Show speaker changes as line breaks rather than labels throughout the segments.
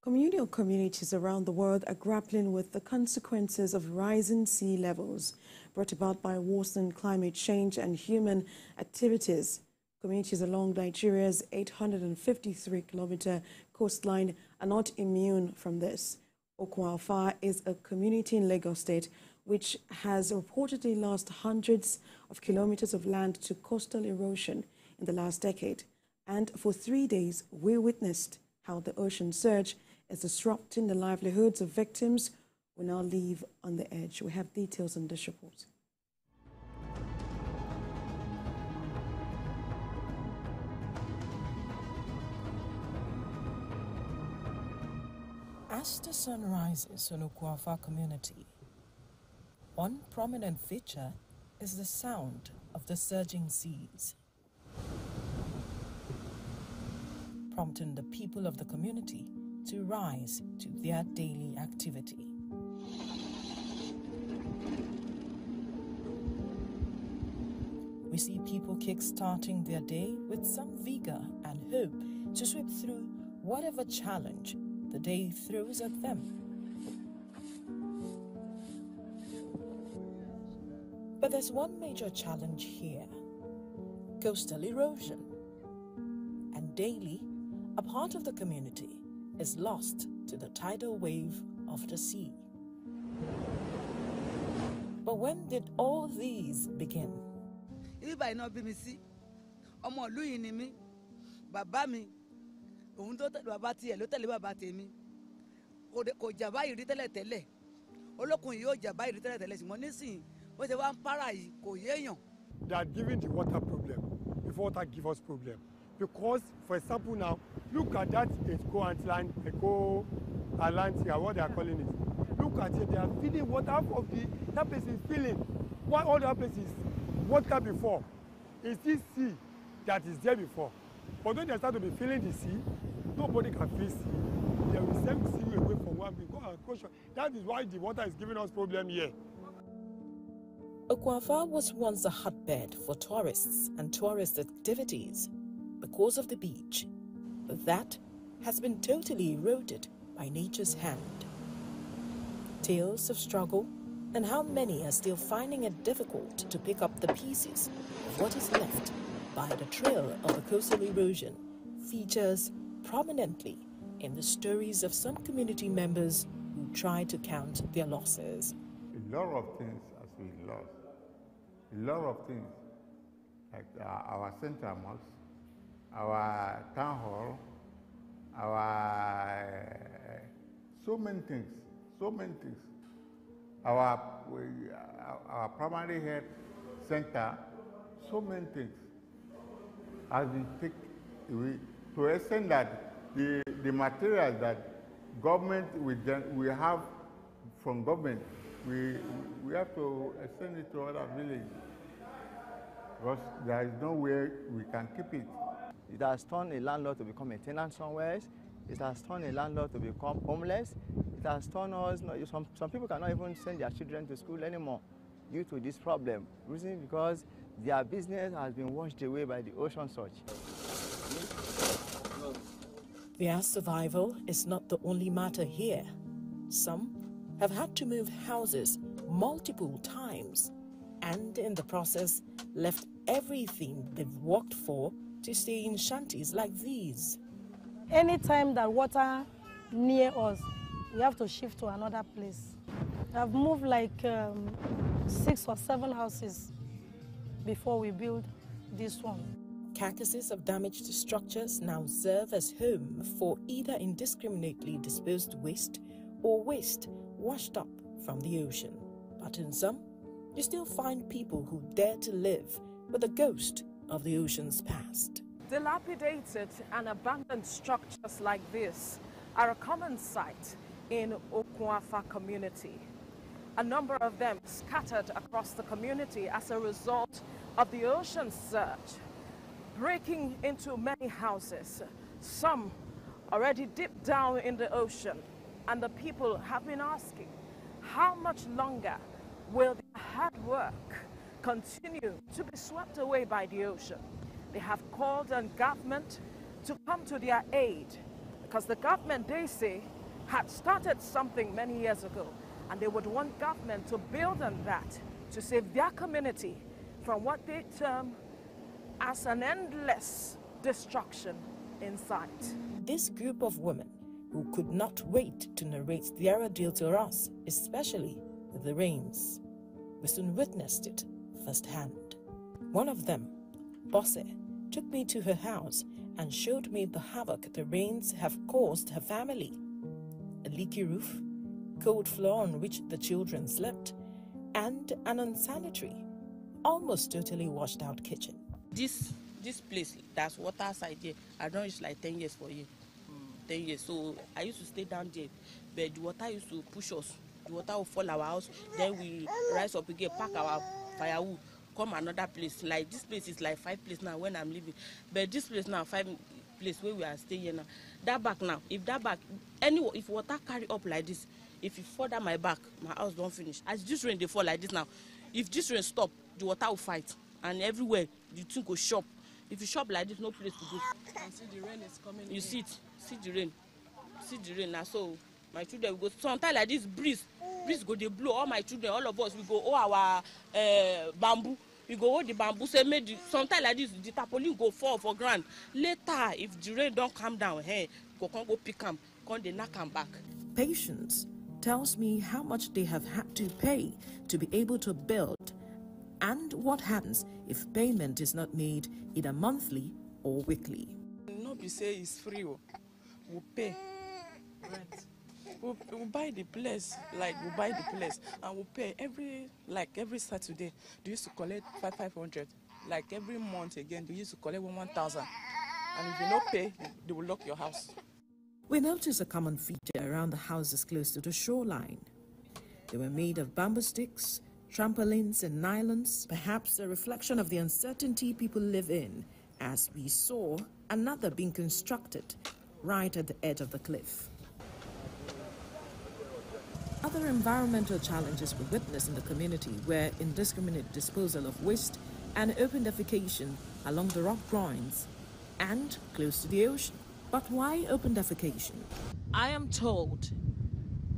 Communal communities around the world are grappling with the consequences of rising sea levels brought about by worsening climate change and human activities. Communities along Nigeria's 853-kilometer coastline are not immune from this. Okun-Alfa is a community in Lagos State which has reportedly lost hundreds of kilometers of land to coastal erosion in the last decade. And for 3 days, we witnessed how the ocean surge is disrupting the livelihoods of victims who now live on the edge. We have details on this report.
As the sun rises on Okun-Alfa community, one prominent feature is the sound of the surging seas, prompting the people of the community to rise to their daily activity. We see people kick-starting their day with some vigor and hope to sweep through whatever challenge the day throws at them. But there's one major challenge here: coastal erosion. And daily, a part of the community is lost to the tidal wave of the sea. But when did all these begin?
If I not be me see, ọmọ ìlú yìí ni mí, bàbá mi, òun tó tẹ̀lé bàbá tiẹ̀ ló tẹ̀lé bàbá tèmi. Kò jà báyìí rí tẹ́lẹ̀ tẹ́lẹ̀. Olókun yìí ó jà báyìí rí tẹ́lẹ̀ tẹ́lẹ̀, ṣùgbọ́n nísìnyí bó ṣe wá ń para yìí kò yéèyàn.
They are giving the water problem before water give us problem. Because, for example, now, look at that Eco-Atlantic, what they are calling it. Look at it, they are feeding water. Half of that place is filling. What all that place is water before. It's this sea that is there before. But when they start to be filling the sea, nobody can feel sea. They will send sea away from one because that is why the water is giving us problem here.
Okun-Alfa was once a hotbed for tourists and tourist activities because of the beach, but that has been totally eroded by nature's hand. Tales of struggle and how many are still finding it difficult to pick up the pieces of what is left by the trail of the coastal erosion features prominently in the stories of some community members who try to count their losses.
A lot of things as we lost. A lot of things, like our central mosque, our town hall, our so many things. Our primary health center, so many things has been taken away to the extent that the materials that government we have from government, we have to send it to other villages because there is nowhere we can keep it.
It has turned a landlord to become a tenant somewhere. It has turned a landlord to become homeless. It has turned us, some people cannot even send their children to school anymore due to this problem. Reason because their business has been washed away by the ocean surge.
Their survival is not the only matter here. Some have had to move houses multiple times and in the process left everything they've worked for to stay in shanties like these.
Anytime that water near us, we have to shift to another place. I've moved like 6 or 7 houses before we build this one.
Carcasses of damaged structures now serve as home for either indiscriminately disposed waste or waste washed up from the ocean. But in some, you still find people who dare to live with the ghost of the ocean's past.
Dilapidated and abandoned structures like this are a common sight in Okun-Alfa community. A number of them scattered across the community as a result of the ocean surge, breaking into many houses, some already deep down in the ocean. And the people have been asking, how much longer will their hard work continue to be swept away by the ocean? They have called on government to come to their aid because the government, they say, had started something many years ago, and they would want government to build on that to save their community from what they term as an endless destruction in sight.
This group of women who could not wait to narrate their ordeal to us, especially with the rains, we soon witnessed it firsthand. One of them, Bosse, took me to her house and showed me the havoc the rains have caused her family. A leaky roof, cold floor on which the children slept, and an unsanitary, almost totally washed out kitchen.
This place, that's water side here. I don't reach like 10 years for you. 10 years. So I used to stay down there, but the water used to push us. The water will fall our house. Then we rise up again, pack our firewood, come another place. Like this place is like 5 places now when I'm living. But this place now, 5 places where we are staying here now. That back now, if water carry up like this, if it fall down my back, my house don't finish. As this rain they fall like this now, if this rain stop, the water will fight. And everywhere, the thing go shop. If you shop like this, no place to go.
And see the rain is coming.
You see it, see the rain now. So my children will go. Sometimes like this breeze go they blow. All my children, all of us, we go our bamboo. We go hold the bamboo. Say sometimes like this, the tarpaulin go fall for ground. Later, if the rain don't come down, hey, go pick them, they knock them back.
Patience tells me how much they have had to pay to be able to build, and what happens if payment is not made either monthly or weekly.
No be say it's free, we pay rent. We buy the place, and we pay every Saturday. They used to collect 500. Like every month again, they used to collect 1,000. And if you don't pay, they will lock your house.
We noticed a common feature around the houses close to the shoreline. They were made of bamboo sticks, trampolines and nylons, perhaps a reflection of the uncertainty people live in, as we saw another being constructed right at the edge of the cliff. Other environmental challenges we witnessed in the community were indiscriminate disposal of waste and open defecation along the rock groins and close to the ocean. But why open defecation?
I am told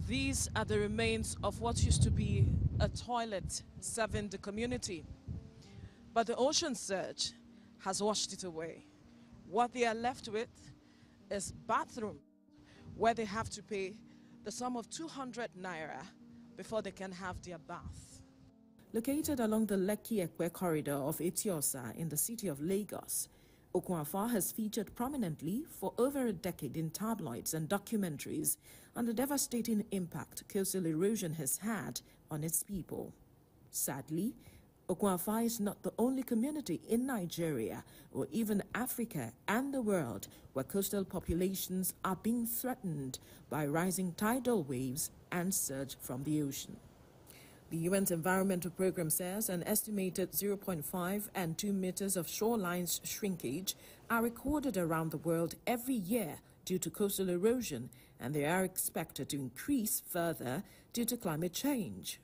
these are the remains of what used to be a toilet serving the community. But the ocean surge has washed it away. What they are left with is bathroom, where they have to pay the sum of 200 naira before they can have their bath.
Located along the Lekki-Ekpe corridor of Etiosa in the city of Lagos, Okoafar has featured prominently for over a decade in tabloids and documentaries on the devastating impact coastal erosion has had on its people. Sadly, Okoafar is not the only community in Nigeria or even Africa and the world where coastal populations are being threatened by rising tidal waves and surge from the ocean. The UN's Environmental Programme says an estimated 0.5 and 2 meters of shorelines shrinkage are recorded around the world every year due to coastal erosion, and they are expected to increase further due to climate change.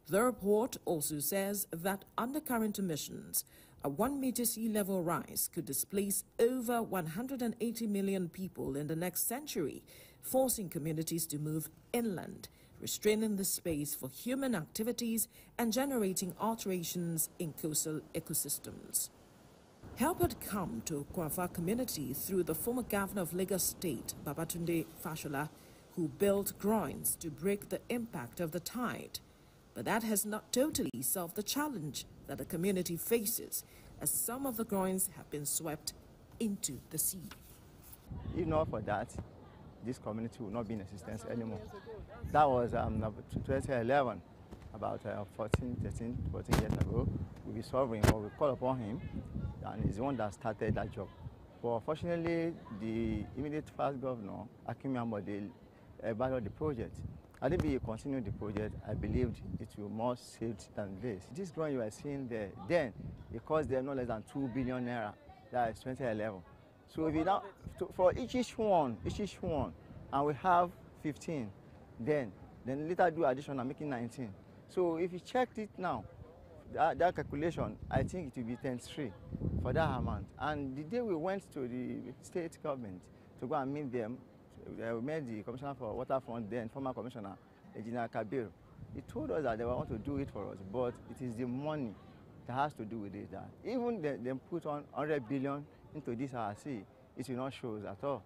The report also says that under current emissions, a 1 meter sea level rise could displace over 180 million people in the next century, forcing communities to move inland, restraining the space for human activities and generating alterations in coastal ecosystems. Help had come to Okoafar community through the former governor of Lagos State, Babatunde Fashola, who built groins to break the impact of the tide. But that has not totally solved the challenge that the community faces, as some of the groins have been swept into the sea.
If not for that, this community will not be in existence anymore. That was 2011, about 14 years ago. We were sovereign, but we called upon him, and he's the one that started that job. But unfortunately, the immediate first governor, Akim Yambode, abandoned the project. Had it be continued the project, I believed it will more saved than this. This ground you are seeing there, then it cost them no less than 2 billion naira. That is 2011. So if you now, for each one, and we have 15, then later do addition and making 19. So if you checked it now, that calculation, I think it will be 10-3 for that amount. And the day we went to the state government to go and meet them, We met the Commissioner for Waterfront then, former Commissioner, Engineer Kabir. He told us that they want to do it for us, but it is the money that has to do with it. That even they put on 100 billion into this RC, it will not show us at all.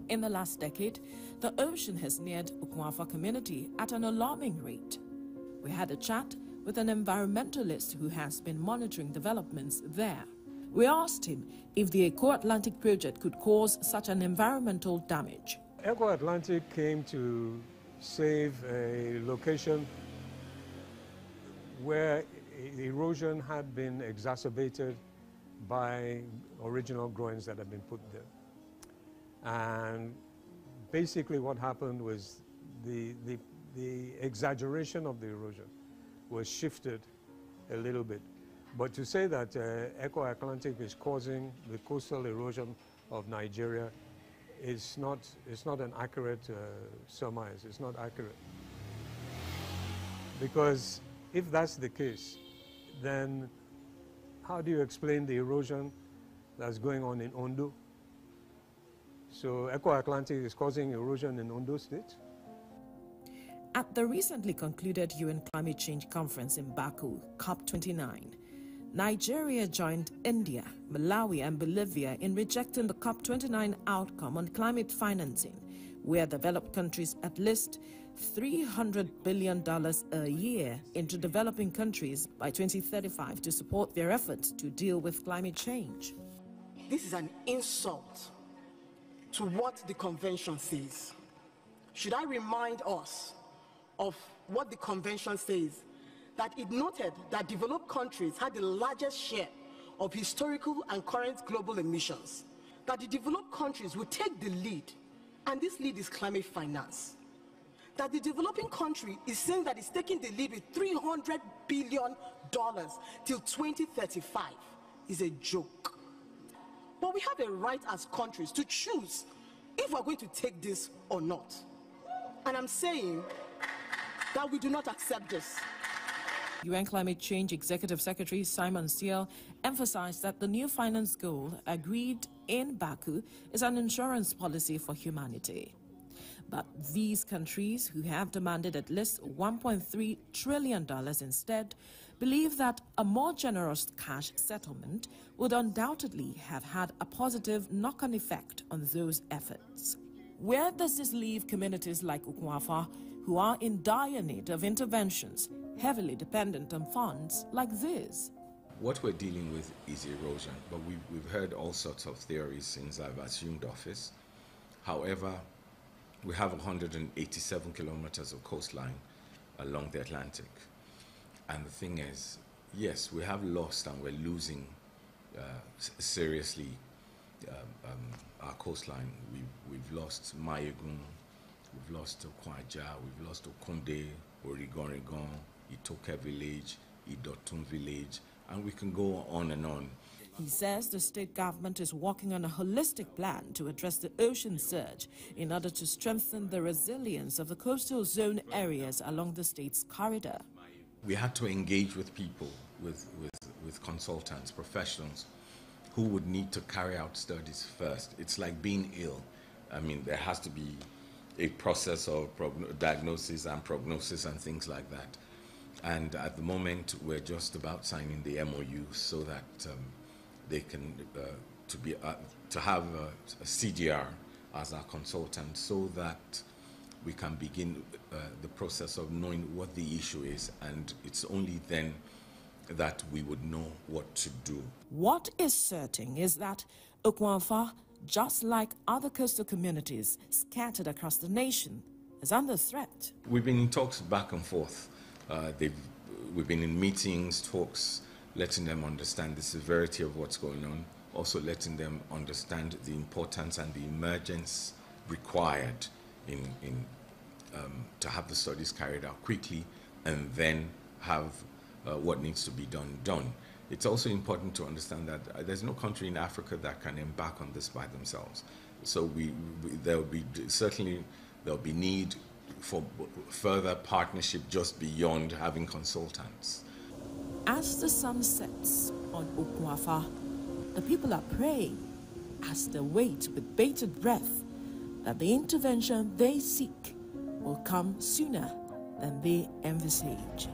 In the last decade, the ocean has neared Okwafa community at an alarming rate. We had a chat with an environmentalist who has been monitoring developments there. We asked him if the Eco Atlantic project could cause such an environmental damage.
Eco Atlantic came to save a location where erosion had been exacerbated by original groins that had been put there. And basically what happened was the exaggeration of the erosion was shifted a little bit. But to say that Eco Atlantic is causing the coastal erosion of Nigeria is not an accurate surmise. It's not accurate. Because if that's the case, then how do you explain the erosion that's going on in Ondo? So Eco Atlantic is causing erosion in Ondo State?
At the recently concluded UN Climate Change Conference in Baku, COP29, Nigeria joined India, Malawi and Bolivia in rejecting the COP29 outcome on climate financing, where developed countries at least $300 billion a year into developing countries by 2035 to support their efforts to deal with climate change.
This is an insult to what the convention says. Should I remind us of what the convention says? That it noted that developed countries had the largest share of historical and current global emissions, that the developed countries would take the lead, and this lead is climate finance. That the developing country is saying that it's taking the lead with $300 billion till 2035 is a joke. But we have a right as countries to choose if we're going to take this or not. And I'm saying that we do not accept this.
UN Climate Change Executive Secretary Simon Seal emphasized that the new finance goal agreed in Baku is an insurance policy for humanity. But these countries, who have demanded at least $1.3 trillion instead, believe that a more generous cash settlement would undoubtedly have had a positive knock-on effect on those efforts. Where does this leave communities like Okwafa, who are in dire need of interventions, heavily dependent on funds like this?
What we're dealing with is erosion, but we've heard all sorts of theories since I've assumed office. However, we have 187 kilometers of coastline along the Atlantic. And the thing is, yes, we have lost and we're losing seriously our coastline. We've lost Mayegun, we've lost Okwaja, we've lost Okunde, Origon, Itoke village, Idotun village, and we can go on and on.
He says the state government is working on a holistic plan to address the ocean surge in order to strengthen the resilience of the coastal zone areas along the state's corridor.
We had to engage with people, with consultants, professionals, who would need to carry out studies first. It's like being ill. I mean, there has to be a process of diagnosis and prognosis and things like that. And at the moment, we're just about signing the MOU so that they can to have a CDR as our consultant, so that we can begin the process of knowing what the issue is, and it's only then that we would know what to do.
What is certain is that Okwafa, just like other coastal communities scattered across the nation, is under threat.
We've been in talks back and forth. We've been in meetings, talks, letting them understand the severity of what's going on, also letting them understand the importance and the emergence required to have the studies carried out quickly and then have what needs to be done. It's also important to understand that there's no country in Africa that can embark on this by themselves. So there'll be need for further partnership just beyond having consultants.
As the sun sets on Okwafa, the people are praying as they wait with bated breath that the intervention they seek will come sooner than they envisage.